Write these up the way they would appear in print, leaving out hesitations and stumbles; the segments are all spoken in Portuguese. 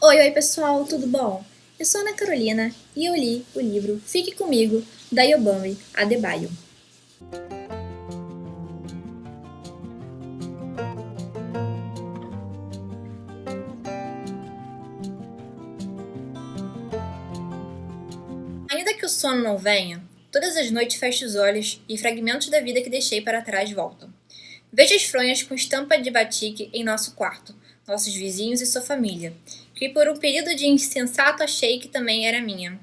Oi, pessoal, tudo bom? Eu sou Ana Carolina e eu li o livro Fique Comigo, da Yobami Adebayo. Ainda que o sono não venha, todas as noites fecho os olhos e fragmentos da vida que deixei para trás voltam. Vejo as fronhas com estampa de batik em nosso quarto, nossos vizinhos e sua família, que por um período de insensato achei que também era minha.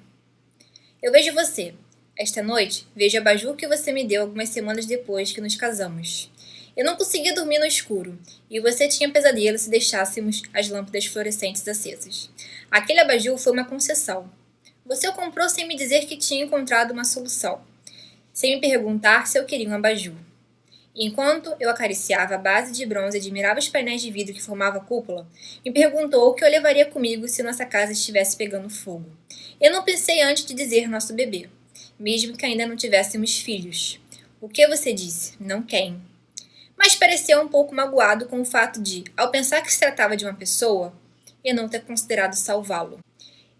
Eu vejo você. Esta noite, vejo a abajur que você me deu algumas semanas depois que nos casamos. Eu não conseguia dormir no escuro, e você tinha pesadelo se deixássemos as lâmpadas fluorescentes acesas. Aquele abajur foi uma concessão. Você o comprou sem me dizer que tinha encontrado uma solução, sem me perguntar se eu queria um abajur. E enquanto eu acariciava a base de bronze e admirava os painéis de vidro que formavam a cúpula, me perguntou o que eu levaria comigo se nossa casa estivesse pegando fogo. Eu não pensei antes de dizer nosso bebê, mesmo que ainda não tivéssemos filhos. O que você disse? Não quem. Mas pareceu um pouco magoado com o fato de, ao pensar que se tratava de uma pessoa, eu não ter considerado salvá-lo.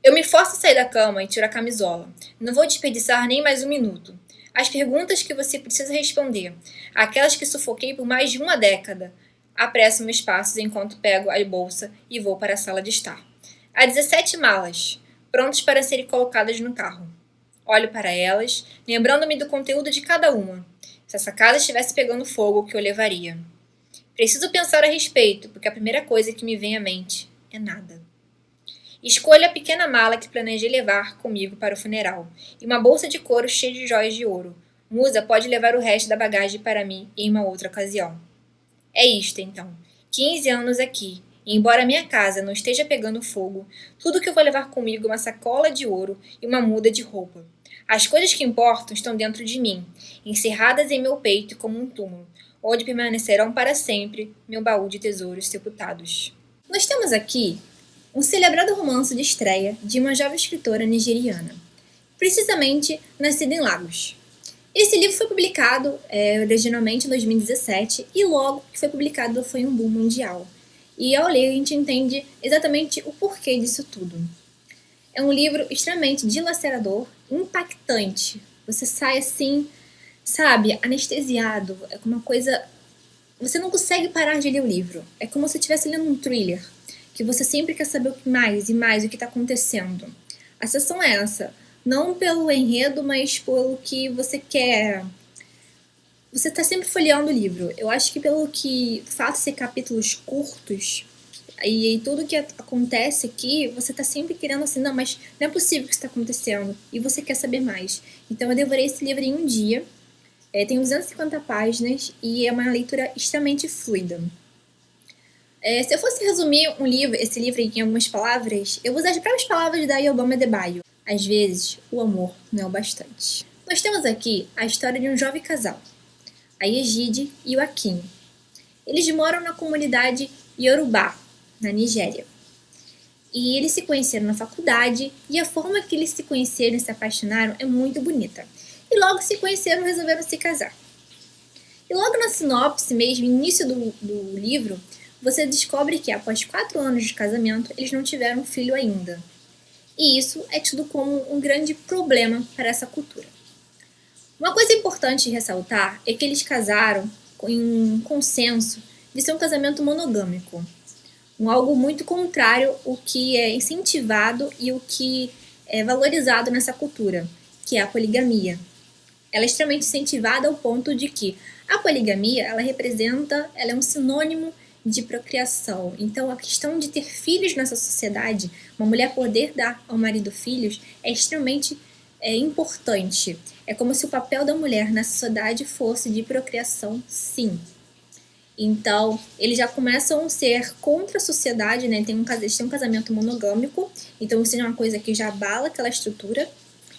Eu me forço a sair da cama e tiro a camisola. Não vou desperdiçar nem mais um minuto. As perguntas que você precisa responder, aquelas que sufoquei por mais de uma década. Apresso meus passos enquanto pego a bolsa e vou para a sala de estar. Há 17 malas, prontas para serem colocadas no carro. Olho para elas, lembrando-me do conteúdo de cada uma. Se essa casa estivesse pegando fogo, o que eu levaria? Preciso pensar a respeito, porque a primeira coisa que me vem à mente é nada. Escolho a pequena mala que planejei levar comigo para o funeral, e uma bolsa de couro cheia de joias de ouro. Musa pode levar o resto da bagagem para mim em uma outra ocasião. É isto, então. 15 anos aqui, e embora minha casa não esteja pegando fogo, tudo que eu vou levar comigo é uma sacola de ouro e uma muda de roupa. As coisas que importam estão dentro de mim, encerradas em meu peito como um túmulo, onde permanecerão para sempre meu baú de tesouros sepultados. Nós temos aqui um celebrado romance de estreia de uma jovem escritora nigeriana, precisamente nascida em Lagos. Esse livro foi publicado originalmente em 2017 e logo que foi publicado foi um boom mundial. E ao ler a gente entende exatamente o porquê disso tudo. É um livro extremamente dilacerador, impactante. Você sai assim, sabe, anestesiado. É uma coisa... Você não consegue parar de ler o livro. É como se estivesse lendo um thriller, que você sempre quer saber o que mais e mais, o que está acontecendo. A sensação é essa. Não pelo enredo, mas pelo que você quer. Você está sempre folheando o livro. Eu acho que pelo que fato ser capítulos curtos e tudo que acontece aqui, você está sempre querendo assim, não, mas não é possível que isso está acontecendo. E você quer saber mais. Então eu devorei esse livro em um dia. Tem 250 páginas e é uma leitura extremamente fluida. Se eu fosse resumir esse livro em algumas palavras, eu vou usar as próprias palavras da Yobami Adebayo. Às vezes, o amor não é o bastante. Nós temos aqui a história de um jovem casal, a Yejide e o Akin. Eles moram na comunidade Yorubá, na Nigéria. E eles se conheceram na faculdade, e a forma que eles se conheceram e se apaixonaram é muito bonita. E logo se conheceram e resolveram se casar. E logo na sinopse mesmo, início do livro, você descobre que após 4 anos de casamento, eles não tiveram filho ainda. E isso é tido como um grande problema para essa cultura. Uma coisa importante de ressaltar é que eles casaram em um consenso de ser um casamento monogâmico. Algo muito contrário ao que é incentivado e o que é valorizado nessa cultura, que é a poligamia. Ela é extremamente incentivada ao ponto de que a poligamia, ela é um sinônimo de procriação. Então, a questão de ter filhos nessa sociedade, uma mulher poder dar ao marido filhos, é extremamente importante. É como se o papel da mulher na sociedade fosse de procriação, sim. Então, eles já começam a ser contra a sociedade, né? Eles têm um casamento monogâmico, então isso é uma coisa que já abala aquela estrutura.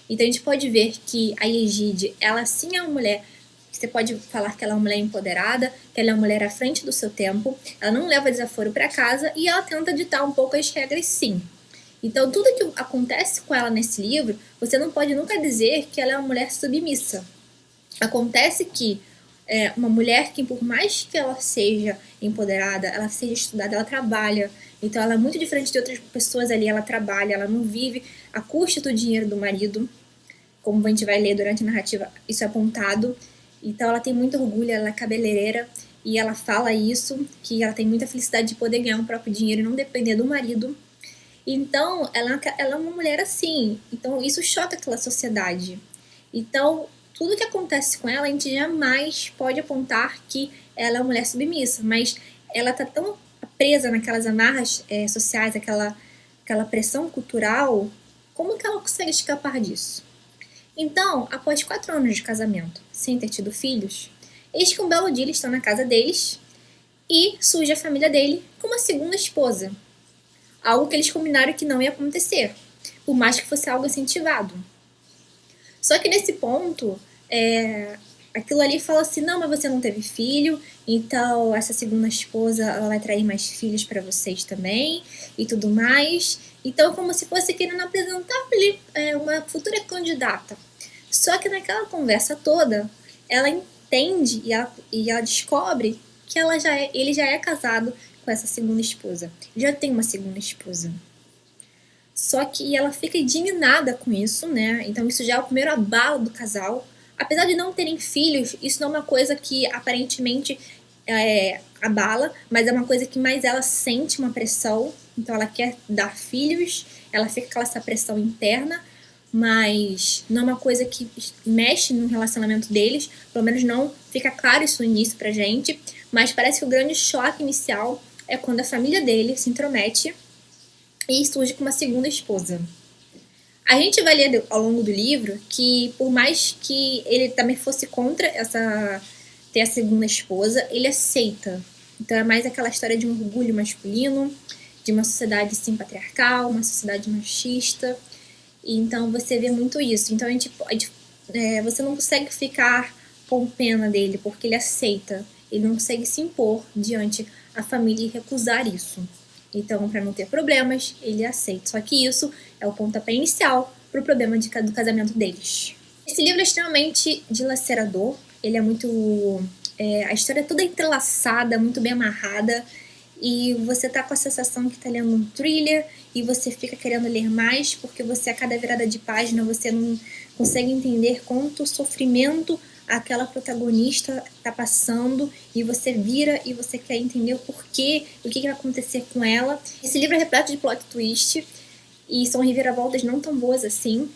Então, a gente pode ver que a Yejide, ela sim é uma mulher. Você pode falar que ela é uma mulher empoderada, que ela é uma mulher à frente do seu tempo, ela não leva desaforo para casa e ela tenta ditar um pouco as regras, sim. Então, tudo que acontece com ela nesse livro, você não pode nunca dizer que ela é uma mulher submissa. Acontece que uma mulher que, por mais que ela seja empoderada, ela seja estudada, ela trabalha, Então ela é muito diferente de outras pessoas ali, ela trabalha, ela não vive a custa do dinheiro do marido, como a gente vai ler durante a narrativa, isso é apontado. Então ela tem muito orgulho, ela é cabeleireira, e ela fala isso, que ela tem muita felicidade de poder ganhar o próprio dinheiro e não depender do marido. Então, ela é uma mulher assim. Então, isso choca aquela sociedade. Então, tudo que acontece com ela, a gente jamais pode apontar que ela é uma mulher submissa, mas ela tá tão presa naquelas amarras sociais, aquela pressão cultural, como que ela consegue escapar disso? Então, após 4 anos de casamento, sem ter tido filhos, eis que um belo dia eles estão na casa deles e surge a família dele com uma segunda esposa. Algo que eles combinaram que não ia acontecer, por mais que fosse algo incentivado. Só que nesse ponto, aquilo ali fala assim, não, mas você não teve filho, então essa segunda esposa ela vai trair mais filhos para vocês também, e tudo mais. Então, como se fosse querendo apresentar uma futura candidata. Só que naquela conversa toda, ela entende e ela descobre que ele já é casado com essa segunda esposa. Já tem uma segunda esposa. Só que ela fica indignada com isso, né? Então isso já é o primeiro abalo do casal. Apesar de não terem filhos, isso não é uma coisa que aparentemente abala, mas é uma coisa que mais ela sente uma pressão. Então ela quer dar filhos, ela fica com essa pressão interna, mas não é uma coisa que mexe no relacionamento deles. Pelo menos não fica claro isso no início pra gente. Mas parece que o grande choque inicial é quando a família dele se intromete e surge com uma segunda esposa. A gente vai ler ao longo do livro que, por mais que ele também fosse contra ter a segunda esposa, ele aceita. Então é mais aquela história de um orgulho masculino, de uma sociedade sim patriarcal, uma sociedade machista. E então você vê muito isso. Então você não consegue ficar com pena dele, porque ele aceita. Ele não consegue se impor diante a família e recusar isso. Então, para não ter problemas, ele aceita. Só que isso é o pontapé inicial para o problema do casamento deles. Esse livro é extremamente dilacerador. Ele é muito... a história é toda entrelaçada, muito bem amarrada. E você tá com a sensação que tá lendo um thriller e você fica querendo ler mais, porque você, a cada virada de página, você não consegue entender quanto sofrimento aquela protagonista tá passando, e você vira e você quer entender o porquê, o que vai acontecer com ela. Esse livro é repleto de plot twist e são reviravoltas não tão boas assim,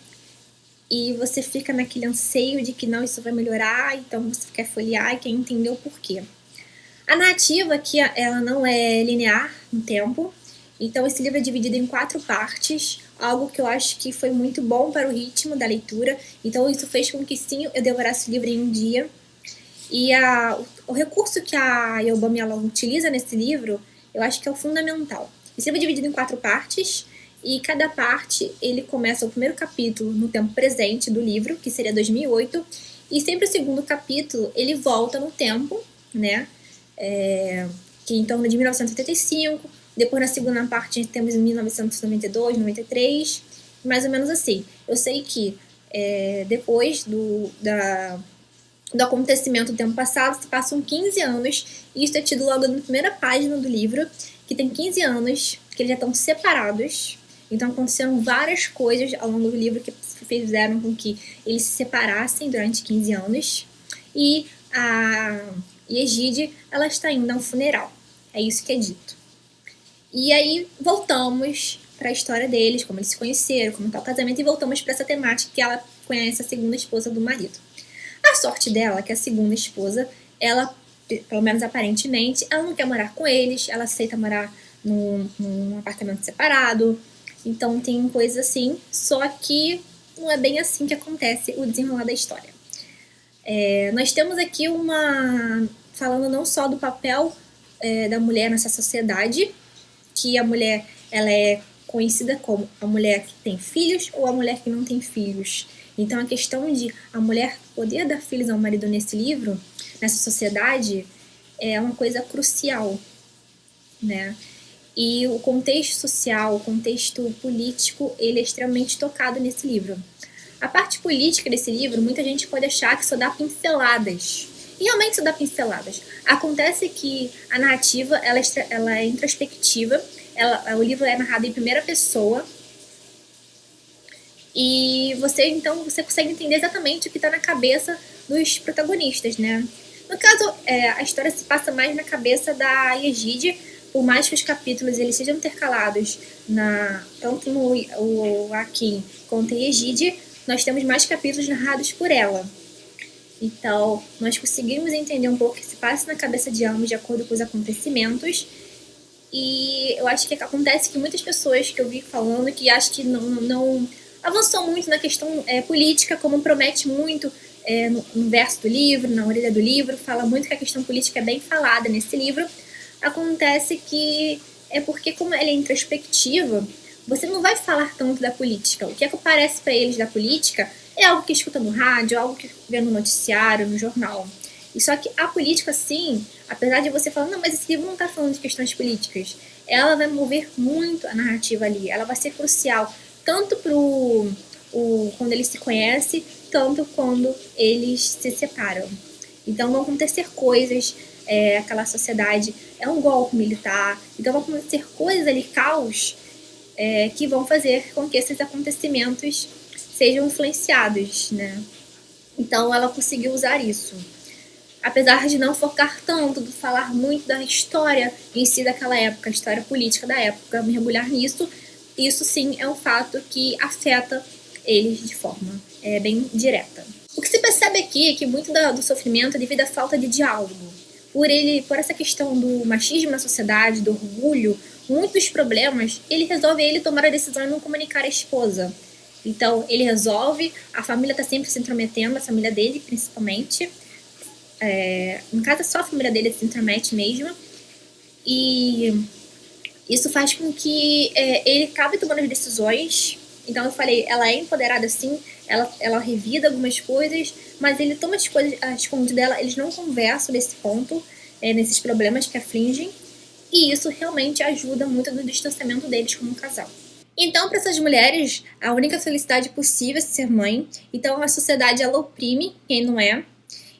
e você fica naquele anseio de que não, isso vai melhorar, então você quer folhear e quer entender o porquê. A narrativa aqui, ela não é linear no tempo, então esse livro é dividido em 4 partes, algo que eu acho que foi muito bom para o ritmo da leitura. Então isso fez com que sim, eu devorasse o livro em um dia. E o recurso que a Yobami ela utiliza nesse livro, eu acho que é o fundamental. Esse livro é dividido em 4 partes, e cada parte ele começa o primeiro capítulo no tempo presente do livro, que seria 2008, e sempre o segundo capítulo ele volta no tempo, né? Que em torno de 1985. Depois, na segunda parte, temos 1992, 93, mais ou menos assim. Eu sei que depois do acontecimento do tempo passado, se passam 15 anos, e isso é tido logo na primeira página do livro, que tem 15 anos, que eles já estão separados. Então, aconteceram várias coisas ao longo do livro que fizeram com que eles se separassem durante 15 anos. E a Egide, ela está indo a um funeral. É isso que é dito. E aí voltamos para a história deles, como eles se conheceram, como está o casamento, e voltamos para essa temática que ela conhece a segunda esposa do marido. A sorte dela é que a segunda esposa, ela, pelo menos aparentemente, ela não quer morar com eles, ela aceita morar num apartamento separado, então tem coisas assim, só que não é bem assim que acontece o desenrolar da história. Nós temos aqui falando não só do papel da mulher nessa sociedade, que a mulher ela é conhecida como a mulher que tem filhos ou a mulher que não tem filhos. Então a questão de a mulher poder dar filhos ao marido nesse livro, nessa sociedade, é uma coisa crucial, né? E o contexto social, o contexto político, ele é extremamente tocado nesse livro. A parte política desse livro, muita gente pode achar que só dá pinceladas. E realmente só dá pinceladas. Acontece que a narrativa ela é introspectiva, o livro é narrado em primeira pessoa, e você consegue entender exatamente o que está na cabeça dos protagonistas, né? No caso, a história se passa mais na cabeça da Egide, por mais que os capítulos eles sejam intercalados tanto no o Akin quanto em Egide, nós temos mais capítulos narrados por ela. Então, nós conseguimos entender um pouco o que se passa na cabeça de ambos de acordo com os acontecimentos. E eu acho que acontece que muitas pessoas que eu vi falando que acham que não avançou muito na questão política, como promete muito no verso do livro, na orelha do livro, fala muito que a questão política é bem falada nesse livro. Acontece que é porque, como ela é introspectiva, você não vai falar tanto da política. O que aparece para eles da política é algo que escuta no rádio, algo que vê no noticiário, no jornal. E só que a política, sim, apesar de você falar, não, mas esse livro não está falando de questões políticas, ela vai mover muito a narrativa ali. Ela vai ser crucial, tanto quando eles se conhecem, tanto quando eles se separam. Então vão acontecer coisas, aquela sociedade é um golpe militar, então vão acontecer coisas ali, caos, que vão fazer com que esses acontecimentos sejam influenciados, né? Então ela conseguiu usar isso. Apesar de não focar tanto, de falar muito da história em si daquela época, a história política da época, mergulhar nisso, isso sim é um fato que afeta eles de forma bem direta. O que se percebe aqui é que muito do sofrimento é devido à falta de diálogo. Por essa questão do machismo na sociedade, do orgulho, muitos dos problemas, ele resolve tomar a decisão de não comunicar à esposa. Então, ele resolve, a família está sempre se intrometendo, a família dele principalmente. No caso, é só a família dele se intromete mesmo. E isso faz com que ele acabe tomando as decisões. Então, eu falei, ela é empoderada sim, ela revida algumas coisas, mas ele toma as coisas a escondido dela, eles não conversam nesse ponto, nesses problemas que afligem. E isso realmente ajuda muito no distanciamento deles como casal. Então, para essas mulheres, a única felicidade possível é ser mãe. Então, a sociedade ela oprime quem não é.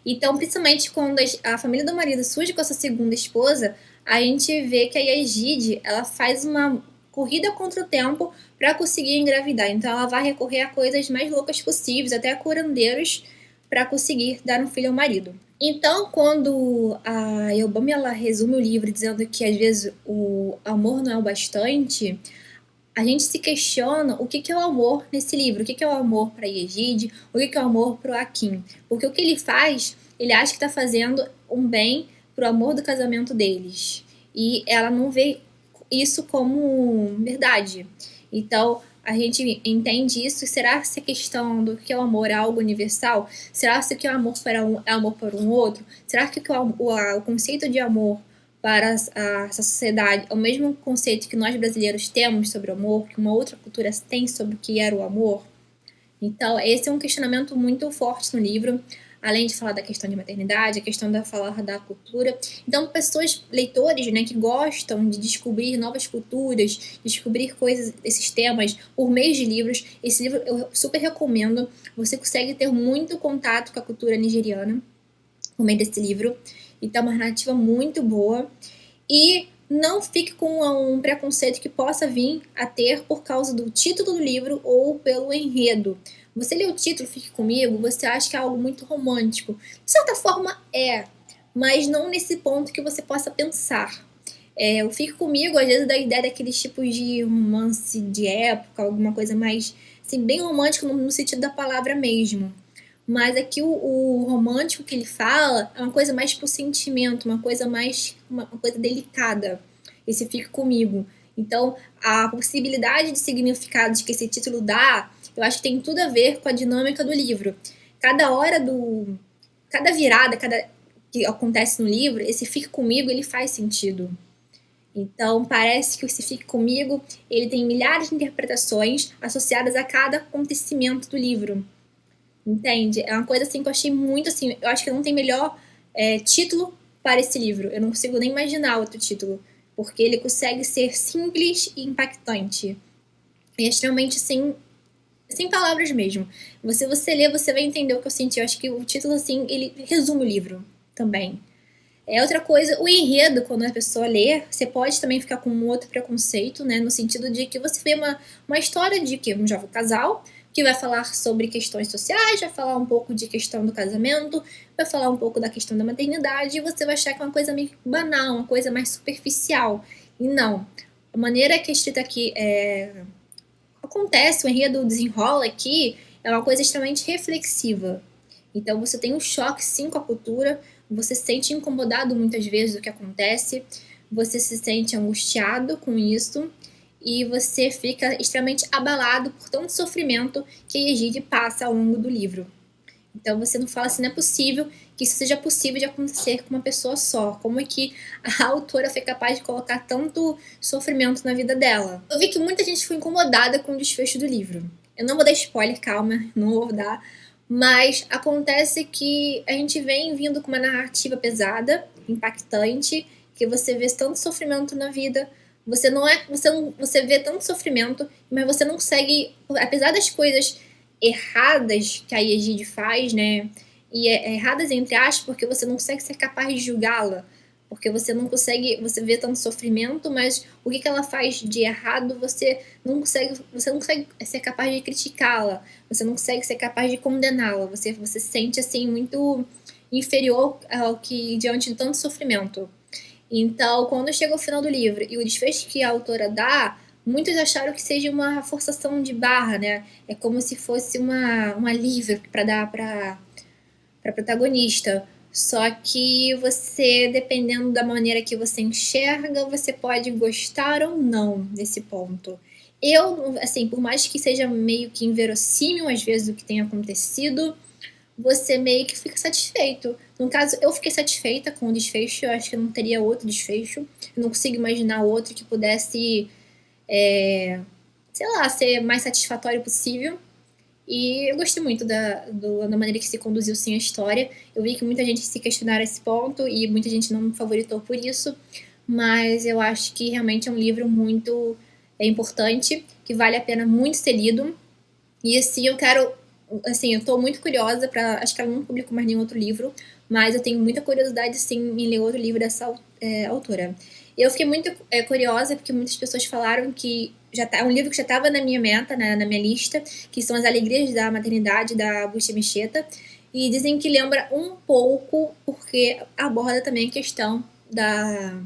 Então, principalmente quando a família do marido surge com essa segunda esposa, a gente vê que a Egide, ela faz uma corrida contra o tempo para conseguir engravidar. Então, ela vai recorrer a coisas mais loucas possíveis, até a curandeiros, para conseguir dar um filho ao marido. Então, quando a Yobami ela resume o livro dizendo que às vezes o amor não é o bastante, a gente se questiona o que é o amor nesse livro, o que é o amor para Egide, o que é o amor para o Akin. Porque o que ele faz, ele acha que está fazendo um bem para o amor do casamento deles. E ela não vê isso como verdade. Então, a gente entende isso. Será que a questão do que é o amor é algo universal? Será que o que é amor para um é amor para um outro? Será que o conceito de amor para essa sociedade é o mesmo conceito que nós brasileiros temos sobre o amor, que uma outra cultura tem sobre o que era o amor? Então, esse é um questionamento muito forte no livro, além de falar da questão de maternidade, a questão de falar da cultura. Então, pessoas, leitores, né, que gostam de descobrir novas culturas, descobrir coisas, esses temas, por meio de livros, esse livro eu super recomendo. Você consegue ter muito contato com a cultura nigeriana por meio desse livro. Então, é uma narrativa muito boa. E não fique com um preconceito que possa vir a ter por causa do título do livro ou pelo enredo. Você lê o título Fique Comigo, você acha que é algo muito romântico. De certa forma mas não nesse ponto que você possa pensar. O Fique Comigo, às vezes, dá a ideia daqueles tipos de romance de época, alguma coisa mais, assim, bem romântico no sentido da palavra mesmo. Mas aqui o romântico que ele fala é uma coisa mais pro sentimento, uma coisa delicada. Esse Fique Comigo. Então, a possibilidade de significados que esse título dá, eu acho que tem tudo a ver com a dinâmica do livro. Cada virada, que acontece no livro, esse Fique Comigo, ele faz sentido. Então, parece que esse Fique Comigo, ele tem milhares de interpretações associadas a cada acontecimento do livro. Entende? É uma coisa assim que eu achei muito assim. Eu acho que não tem melhor título para esse livro. Eu não consigo nem imaginar outro título. Porque ele consegue ser simples e impactante. E é extremamente assim, sem palavras mesmo. Se você ler, você vai entender o que eu senti. Eu acho que o título, assim, ele resume o livro também. Outra coisa, o enredo, quando a pessoa lê, você pode também ficar com um outro preconceito, né? No sentido de que você vê uma história de que um jovem casal que vai falar sobre questões sociais, vai falar um pouco de questão do casamento, vai falar um pouco da questão da maternidade, e você vai achar que é uma coisa meio banal, uma coisa mais superficial. E não. A maneira que a escrita aqui acontece, o enredo desenrola aqui, é uma coisa extremamente reflexiva. Então você tem um choque sim com a cultura, você se sente incomodado muitas vezes do que acontece, você se sente angustiado com isso e você fica extremamente abalado por tanto sofrimento que a Egide passa ao longo do livro. Então você não fala assim, não é possível que isso seja possível de acontecer com uma pessoa só. Como é que a autora foi capaz de colocar tanto sofrimento na vida dela? Eu vi que muita gente foi incomodada com o desfecho do livro. Eu não vou dar spoiler, calma, não vou dar. Mas acontece que a gente vem vindo com uma narrativa pesada, impactante, que você vê tanto sofrimento na vida, você vê tanto sofrimento, mas você não consegue, apesar das coisas erradas que a Egide faz, né? E erradas entre aspas, porque você não consegue ser capaz de julgá-la, porque você não consegue, você vê tanto sofrimento, mas o que ela faz de errado, você não consegue ser capaz de criticá-la, você não consegue ser capaz de condená-la, você se sente assim muito inferior ao que diante de tanto sofrimento. Então, quando chega o final do livro e o desfecho que a autora dá, muitos acharam que seja uma forçação de barra, né? É como se fosse um alívio para dar para protagonista. Só que você, dependendo da maneira que você enxerga, você pode gostar ou não desse ponto. Eu, assim, por mais que seja meio que inverossímil às vezes o que tem acontecido, você meio que fica satisfeito. No caso, eu fiquei satisfeita com o desfecho, eu acho que não teria outro desfecho. Eu não consigo imaginar outro que pudesse, sei lá, ser mais satisfatório possível. E eu gostei muito da maneira que se conduziu sim a história. Eu vi que muita gente se questionaram esse ponto e muita gente não me favoritou por isso. Mas eu acho que realmente é um livro muito importante, que vale a pena muito ser lido. E assim, eu tô muito curiosa acho que ela não publicou mais nenhum outro livro, mas eu tenho muita curiosidade, sim, em ler outro livro dessa autora. Eu fiquei muito curiosa porque muitas pessoas falaram que é um livro que já estava na minha meta, na minha lista, que são As Alegrias da Maternidade, da Busti Mecheta, e dizem que lembra um pouco, porque aborda também a questão da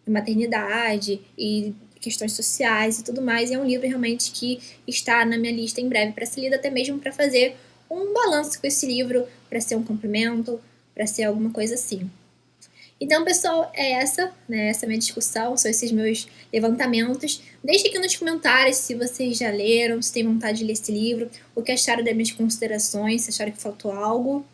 maternidade e questões sociais e tudo mais. E é um livro realmente que está na minha lista em breve para ser lido, até mesmo para fazer um balanço com esse livro, para ser um complemento, para ser alguma coisa assim. Então, pessoal, essa minha discussão, são esses meus levantamentos. Deixe aqui nos comentários se vocês já leram, se têm vontade de ler esse livro, o que acharam das minhas considerações, se acharam que faltou algo.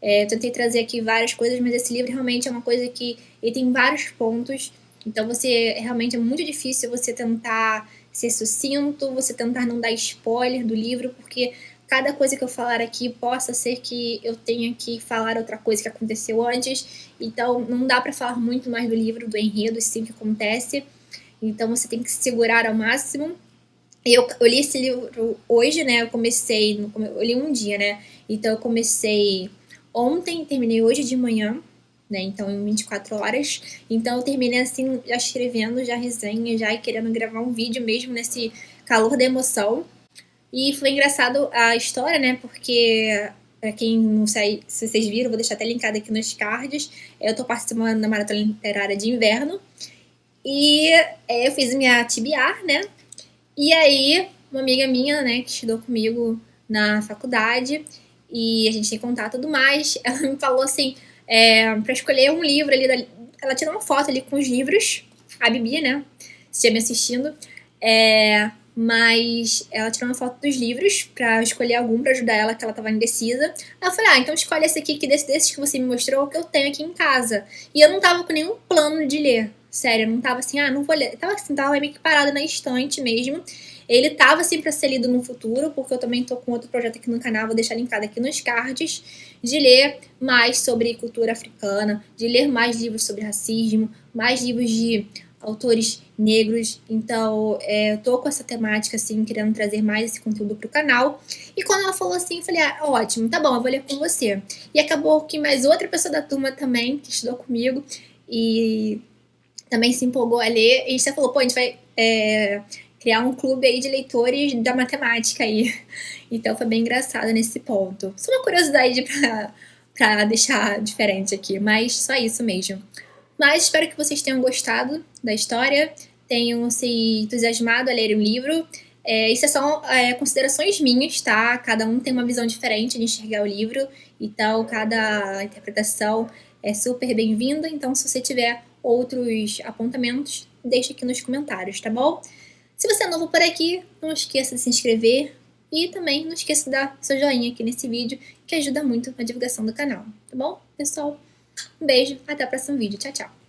Eu tentei trazer aqui várias coisas, mas esse livro realmente é uma coisa que ele tem vários pontos. Então, realmente é muito difícil você tentar ser sucinto, você tentar não dar spoiler do livro, porque cada coisa que eu falar aqui possa ser que eu tenha que falar outra coisa que aconteceu antes. Então, não dá para falar muito mais do livro, do enredo, assim que acontece. Então, você tem que se segurar ao máximo. Eu li esse livro hoje, né? Eu li um dia, né? Então, eu comecei ontem, terminei hoje de manhã, né? Então, em 24 horas. Então, eu terminei assim, já escrevendo, já resenha, já querendo gravar um vídeo mesmo nesse calor da emoção. E foi engraçado a história, né? Porque, pra quem não sei se vocês viram, vou deixar até linkado aqui nos cards. Eu tô participando da Maratona Literária de Inverno. E eu fiz minha TBR, né? E aí, uma amiga minha, né, que estudou comigo na faculdade, e a gente tem contato e tudo mais, ela me falou assim, pra escolher um livro ali, ela tirou uma foto ali com os livros, a Bibi, né, se estiver me assistindo, mas ela tirou uma foto dos livros pra escolher algum pra ajudar ela, que ela tava indecisa. Aí eu falei, então escolhe esse aqui, que desses que você me mostrou, que eu tenho aqui em casa. E eu não tava com nenhum plano de ler. Sério, eu não tava assim, não vou ler. Tava meio que parada na estante mesmo. Ele tava assim pra ser lido no futuro, porque eu também tô com outro projeto aqui no canal, vou deixar linkado aqui nos cards, de ler mais sobre cultura africana, de ler mais livros sobre racismo, mais livros de autores negros. Então, eu tô com essa temática, assim, querendo trazer mais esse conteúdo pro canal. E quando ela falou assim, eu falei, ótimo, tá bom, eu vou ler com você. E acabou que mais outra pessoa da turma também, que estudou comigo, e também se empolgou a ler. E a gente falou, pô, a gente vai criar um clube aí de leitores da matemática aí. Então foi bem engraçado nesse ponto. Só uma curiosidade pra deixar diferente aqui, mas só isso mesmo. Mas espero que vocês tenham gostado da história, tenham se entusiasmado a ler o livro. Isso são considerações minhas, tá? Cada um tem uma visão diferente de enxergar o livro, então cada interpretação é super bem-vinda. Então, se você tiver outros apontamentos, deixe aqui nos comentários, tá bom? Se você é novo por aqui, não esqueça de se inscrever e também não esqueça de dar seu joinha aqui nesse vídeo, que ajuda muito na divulgação do canal, tá bom, pessoal? Um beijo, até o próximo vídeo. Tchau, tchau!